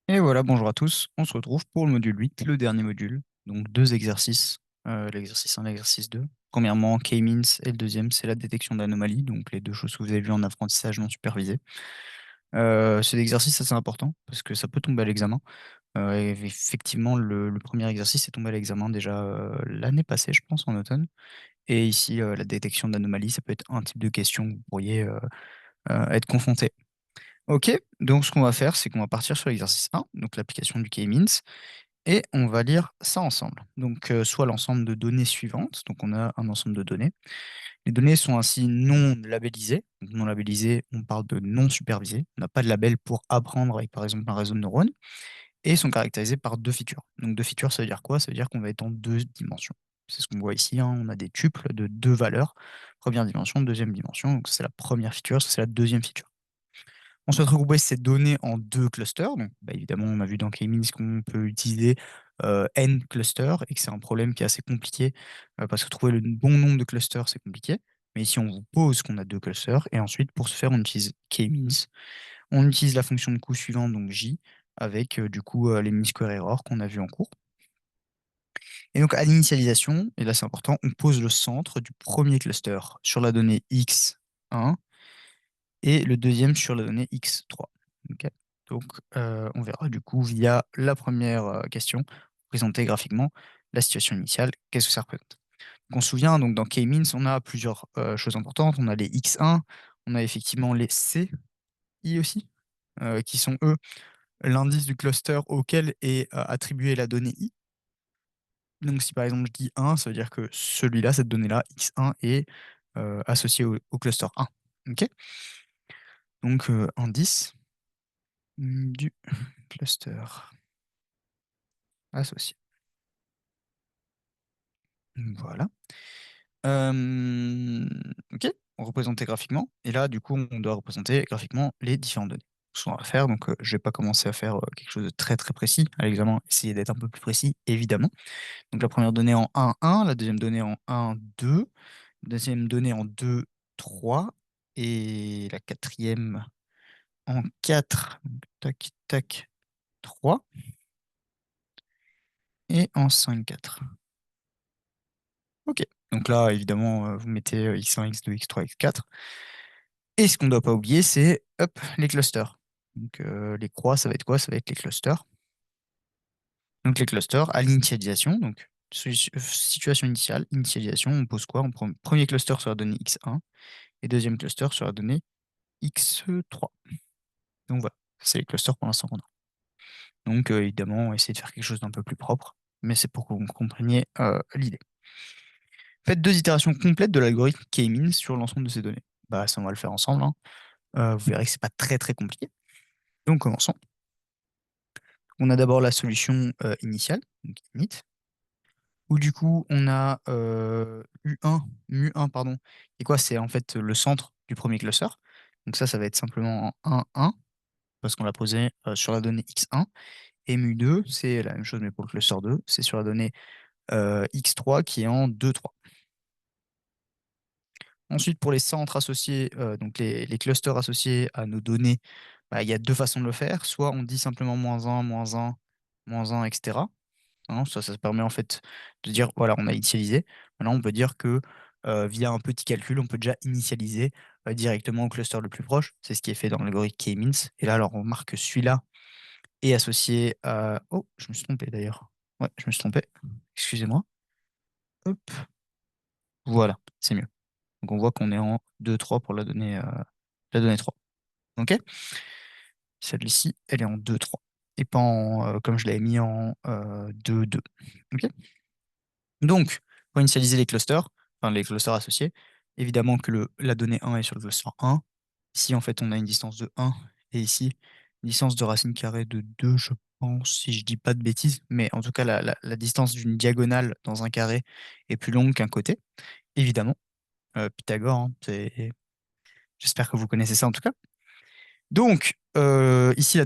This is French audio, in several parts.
Et voilà, bonjour à tous. On se retrouve pour le module 8, le dernier module. Donc deux exercices, l'exercice 1 et l'exercice 2. Premièrement, K-means et le deuxième, c'est la détection d'anomalies, donc les deux choses que vous avez vues en apprentissage non supervisé. Cet exercice, c'est important parce que ça peut tomber à l'examen. Et effectivement, le premier exercice est tombé à l'examen déjà l'année passée, je pense, en automne. Et ici, la détection d'anomalies, ça peut être un type de question que vous pourriez être confronté. Ok, donc ce qu'on va faire, c'est qu'on va partir sur l'exercice 1, donc l'application du K-means, et on va lire ça ensemble. Donc, soit l'ensemble de données suivantes, donc on a un ensemble de données. Les données sont ainsi non labellisées. Donc, non labellisées, on parle de non supervisées. On n'a pas de label pour apprendre avec par exemple un réseau de neurones, et sont caractérisées par deux features. Donc deux features, ça veut dire quoi? Ça veut dire qu'on va être en deux dimensions. C'est ce qu'on voit ici, hein. On a des tuples de deux valeurs, première dimension, deuxième dimension. Donc c'est la première feature, ça c'est la deuxième feature. On souhaite regrouper ces données en deux clusters. Donc, bah, évidemment, on a vu dans K-means qu'on peut utiliser n clusters et que c'est un problème qui est assez compliqué parce que trouver le bon nombre de clusters, c'est compliqué. Mais ici, on vous pose qu'on a deux clusters et ensuite, pour ce faire, on utilise K-means. On utilise la fonction de coût suivante, donc J, avec du coup les mean square error qu'on a vu en cours. Et donc, à l'initialisation, et là c'est important, on pose le centre du premier cluster sur la donnée x1 et le deuxième sur la donnée x3. Ok. Donc, on verra du coup via la première question, présenter graphiquement la situation initiale, qu'est-ce que ça représente. Donc, on se souvient, donc, dans K-means, on a plusieurs choses importantes. On a les x1, on a effectivement les ci aussi, qui sont eux l'indice du cluster auquel est attribuée la donnée i. Donc, si par exemple je dis 1, ça veut dire que celui-là, cette donnée-là, x1, est associée au cluster 1. Ok. Donc, indice du cluster associé. Voilà. Ok, on représentait graphiquement. Et là, du coup, on doit représenter graphiquement les différentes données. Ce qu'on va faire, donc je vais pas commencer à faire quelque chose de très très précis à l'examen, essayer d'être un peu plus précis, évidemment. Donc la première donnée en 1, 1, la deuxième donnée en 1, 2, la deuxième donnée en 2, 3, et la quatrième en 4, donc, tac, tac, 3, et en 5, 4. Ok. Donc là, évidemment, vous mettez x1, x2, x3, x4. Et ce qu'on ne doit pas oublier, c'est hop, les clusters. Donc les croix, ça va être quoi? Ça va être les clusters. Donc les clusters à l'initialisation, donc situation initiale, initialisation, on pose quoi? On prend premier cluster sur la donnée x1 et deuxième cluster sur la donnée x3. Donc voilà, c'est les clusters pour l'instant qu'on a. Donc évidemment, on va essayer de faire quelque chose d'un peu plus propre, mais c'est pour que vous compreniez l'idée. Faites deux itérations complètes de l'algorithme K-means sur l'ensemble de ces données. Bah, ça, on va le faire ensemble, hein. Vous verrez que c'est pas très très compliqué. Donc commençons. On a d'abord la solution initiale, donc init, où du coup on a U1, mu1, pardon, et quoi? C'est en fait le centre du premier cluster. Donc ça va être simplement en 1, 1, parce qu'on l'a posé sur la donnée x1. Et mu2, c'est la même chose, mais pour le cluster 2, c'est sur la donnée x3 qui est en 2, 3. Ensuite, pour les centres associés, donc les clusters associés à nos données, bah, il y a deux façons de le faire. Soit on dit simplement -1, -1, -1, etc. Hein, ça permet en fait de dire, voilà, on a initialisé. Maintenant, on peut dire que via un petit calcul, on peut déjà initialiser directement au cluster le plus proche. C'est ce qui est fait dans l'algorithme K-means. Et là, alors, on remarque que celui-là est associé à... Oh, je me suis trompé d'ailleurs. Ouais, je me suis trompé. Excusez-moi. Hop, voilà, c'est mieux. Donc, on voit qu'on est en 2, 3 pour la donnée 3. OK? Celle-ci, elle est en 2, 3. Et pas en, comme je l'avais mis en 2, 2. OK? Donc, pour initialiser les clusters, enfin les clusters associés, évidemment que la donnée 1 est sur le cluster 1. Ici, en fait, on a une distance de 1. Et ici, une distance de racine carrée de 2, je pense, si je dis pas de bêtises. Mais en tout cas, la distance d'une diagonale dans un carré est plus longue qu'un côté, évidemment. Pythagore, hein, j'espère que vous connaissez ça en tout cas. Donc, ici, ces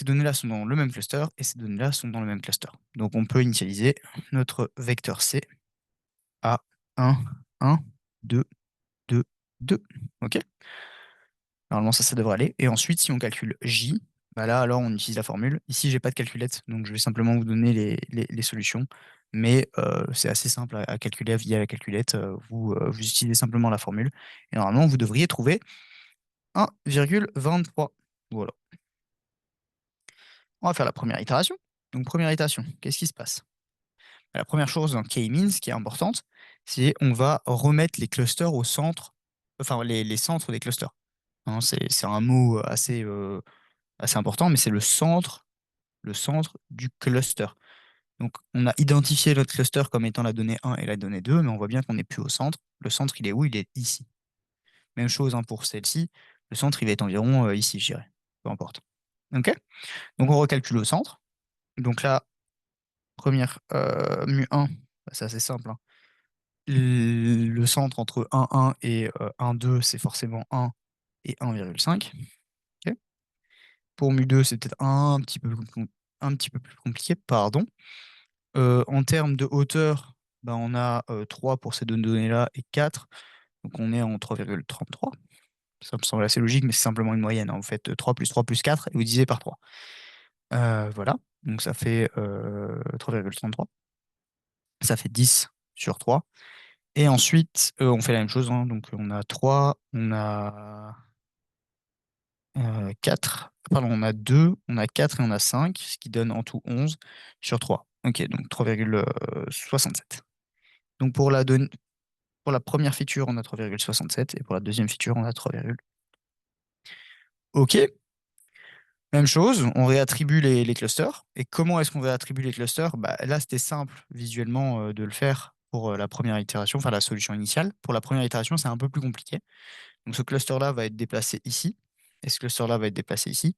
données-là sont dans le même cluster et ces données-là sont dans le même cluster. Donc, on peut initialiser notre vecteur C à 1, 1, 2, 2, 2. OK? Normalement, ça devrait aller. Et ensuite, si on calcule J, Bah là, alors, on utilise la formule. Ici, j'ai pas de calculette, donc je vais simplement vous donner les solutions. Mais c'est assez simple à calculer via la calculette. Vous utilisez simplement la formule. Et normalement, vous devriez trouver 1,23. Voilà. On va faire la première itération. Donc, première itération, qu'est-ce qui se passe? La première chose dans K-means qui est importante, c'est on va remettre les clusters au centre, enfin les centres des clusters. Hein, c'est un mot assez important, mais c'est le centre du cluster. Donc, on a identifié notre cluster comme étant la donnée 1 et la donnée 2, mais on voit bien qu'on n'est plus au centre. Le centre, il est où? Il est ici. Même chose hein, pour celle-ci. Le centre, il va être environ ici, je dirais. Peu importe. OK? Donc, on recalcule au centre. Donc là, première mu1, bah, c'est assez simple, hein. Le centre entre 1, 1 et 1, 2, c'est forcément 1 et 1,5. OK. Pour mu2, c'est peut-être un petit peu plus compliqué, pardon. En termes de hauteur, bah, on a 3 pour ces deux données-là et 4. Donc on est en 3,33. Ça me semble assez logique, mais c'est simplement une moyenne, hein. Vous faites 3 plus 3 plus 4 et vous divisez par 3. Voilà, donc ça fait 3,33. Ça fait 10 sur 3. Et ensuite, on fait la même chose, hein. Donc on a 3, on a 4, pardon, on a 2, on a 4 et on a 5, ce qui donne en tout 11 sur 3. Ok, donc 3,67. Donc pour la première feature, on a 3,67 et pour la deuxième feature, on a 3, ok, même chose, on réattribue les clusters. Et comment est-ce qu'on réattribue les clusters? Bah, là, c'était simple visuellement de le faire pour la première itération, enfin la solution initiale. Pour la première itération, c'est un peu plus compliqué. Donc ce cluster-là va être déplacé ici et ce cluster-là va être déplacé ici.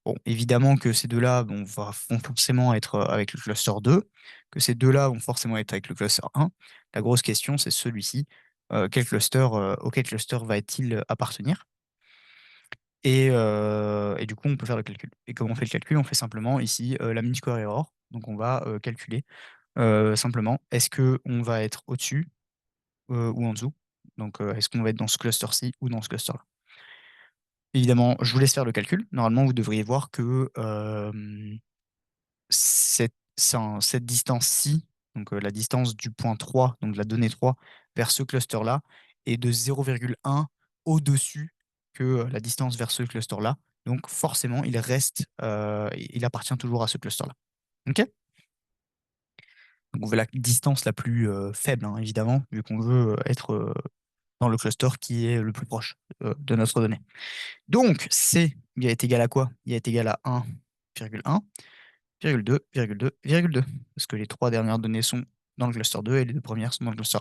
Bon, évidemment que ces deux-là vont forcément être avec le cluster 2, que ces deux-là vont forcément être avec le cluster 1. La grosse question, c'est celui-ci. Auquel cluster va-t-il appartenir? Et du coup, on peut faire le calcul. Et comment on fait le calcul? On fait simplement ici la mean square error. Donc, on va calculer simplement est-ce qu'on va être au-dessus ou en dessous. Donc, est-ce qu'on va être dans ce cluster-ci ou dans ce cluster-là? Évidemment, je vous laisse faire le calcul. Normalement, vous devriez voir que cette distance-ci, donc la distance du point 3, donc de la donnée 3, vers ce cluster-là, est de 0,1 au-dessus que la distance vers ce cluster-là. Donc forcément, il appartient toujours à ce cluster-là. OK? Donc on veut la distance la plus faible, hein, évidemment, vu qu'on veut être dans le cluster qui est le plus proche de notre donnée. Donc C, il est égal à quoi? Il est égal à 1,1. 2, 2, 2. Parce que les trois dernières données sont dans le cluster 2 et les deux premières sont dans le cluster 1.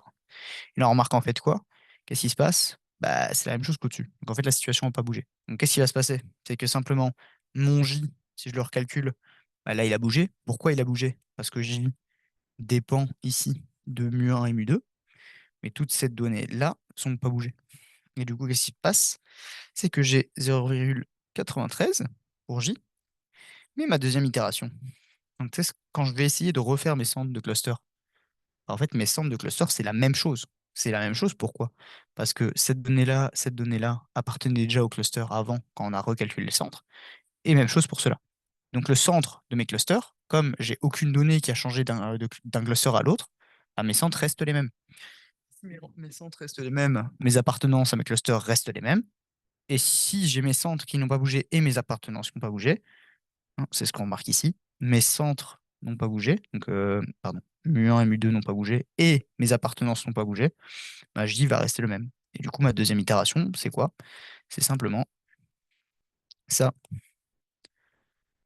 Et là, on remarque en fait quoi? Qu'est-ce qui se passe? Bah, c'est la même chose qu'au-dessus. Donc en fait, la situation n'a pas bougé. Donc qu'est-ce qui va se passer? C'est que simplement, mon J, si je le recalcule, bah, là, il a bougé. Pourquoi il a bougé? Parce que J dépend ici de mu1 et mu2, mais toutes ces données-là ne sont pas bougées. Et du coup, qu'est-ce qui se passe? C'est que j'ai 0,93 pour J, mais ma deuxième itération. Donc, tu sais, quand je vais essayer de refaire mes centres de cluster, en fait, mes centres de cluster, c'est la même chose. C'est la même chose, pourquoi? Parce que cette donnée-là appartenait déjà au cluster avant, quand on a recalculé le centre. Et même chose pour cela. Donc, le centre de mes clusters, comme j'ai aucune donnée qui a changé d'un cluster à l'autre, bah, mes centres restent les mêmes. Si mes centres restent les mêmes, mes appartenances à mes clusters restent les mêmes. Et si j'ai mes centres qui n'ont pas bougé et mes appartenances qui n'ont pas bougé, hein, c'est ce qu'on remarque ici. Mes centres n'ont pas bougé, donc pardon, mu1 et mu2 n'ont pas bougé, et mes appartenances n'ont pas bougé, ma J va rester le même. Et du coup, ma deuxième itération, c'est quoi? C'est simplement ça.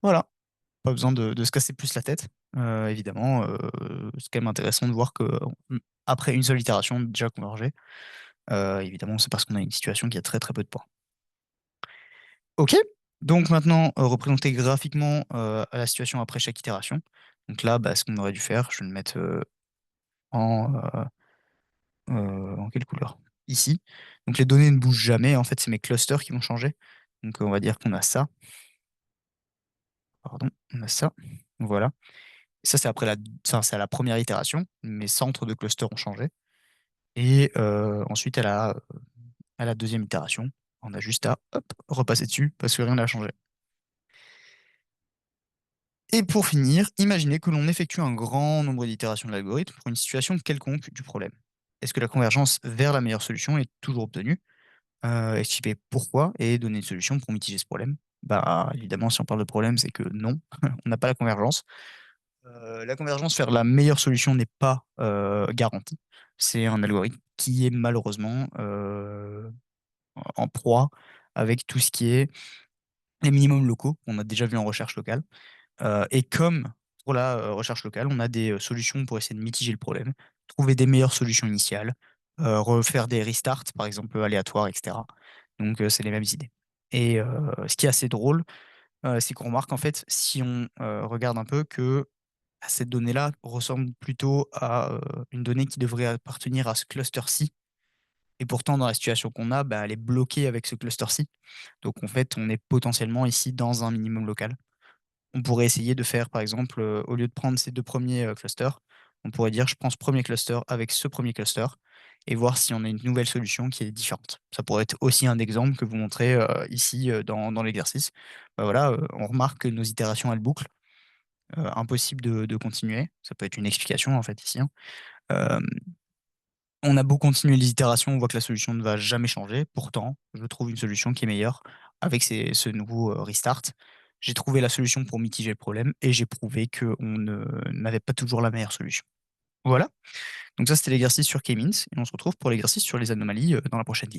Voilà. Pas besoin de se casser plus la tête. Évidemment, c'est quand même intéressant de voir que après une seule itération, déjà convergé, évidemment, c'est parce qu'on a une situation qui a très très peu de points. Ok, donc maintenant, représenter graphiquement la situation après chaque itération. Donc là, bah, ce qu'on aurait dû faire, je vais le mettre en, en quelle couleur? Ici. Donc les données ne bougent jamais, en fait, c'est mes clusters qui vont changer. Donc on va dire qu'on a ça. Pardon, on a ça. Voilà. Ça, c'est c'est à la première itération. Mes centres de cluster ont changé. Et ensuite, à la deuxième itération, on a juste à hop, repasser dessus parce que rien n'a changé. Et pour finir, imaginez que l'on effectue un grand nombre d'itérations de l'algorithme pour une situation quelconque du problème. Est-ce que la convergence vers la meilleure solution est toujours obtenue? Expliquer pourquoi et donner une solution pour mitiger ce problème. Bah, évidemment, si on parle de problème, c'est que non, on n'a pas la convergence. La convergence vers la meilleure solution n'est pas garantie. C'est un algorithme qui est malheureusement en proie avec tout ce qui est les minimums locaux qu'on a déjà vu en recherche locale. Et comme pour la recherche locale, on a des solutions pour essayer de mitiger le problème, trouver des meilleures solutions initiales, refaire des restarts, par exemple aléatoires, etc. Donc, c'est les mêmes idées. Et ce qui est assez drôle, c'est qu'on remarque en fait, si on regarde un peu, que cette donnée-là ressemble plutôt à une donnée qui devrait appartenir à ce cluster-ci. Et pourtant, dans la situation qu'on a, bah, elle est bloquée avec ce cluster-ci. Donc en fait, on est potentiellement ici dans un minimum local. On pourrait essayer de faire, par exemple, au lieu de prendre ces deux premiers clusters, on pourrait dire je prends ce premier cluster avec ce premier cluster et voir si on a une nouvelle solution qui est différente. Ça pourrait être aussi un exemple que vous montrez ici dans l'exercice. Bah voilà, on remarque que nos itérations, elles bouclent. Impossible de continuer. Ça peut être une explication en fait ici, hein. Euh, on a beau continuer les itérations, on voit que la solution ne va jamais changer. Pourtant, je trouve une solution qui est meilleure avec ce nouveau restart. J'ai trouvé la solution pour mitiger le problème et j'ai prouvé qu'on n'avait pas toujours la meilleure solution. Voilà. Donc ça, c'était l'exercice sur K-means et on se retrouve pour l'exercice sur les anomalies dans la prochaine vidéo.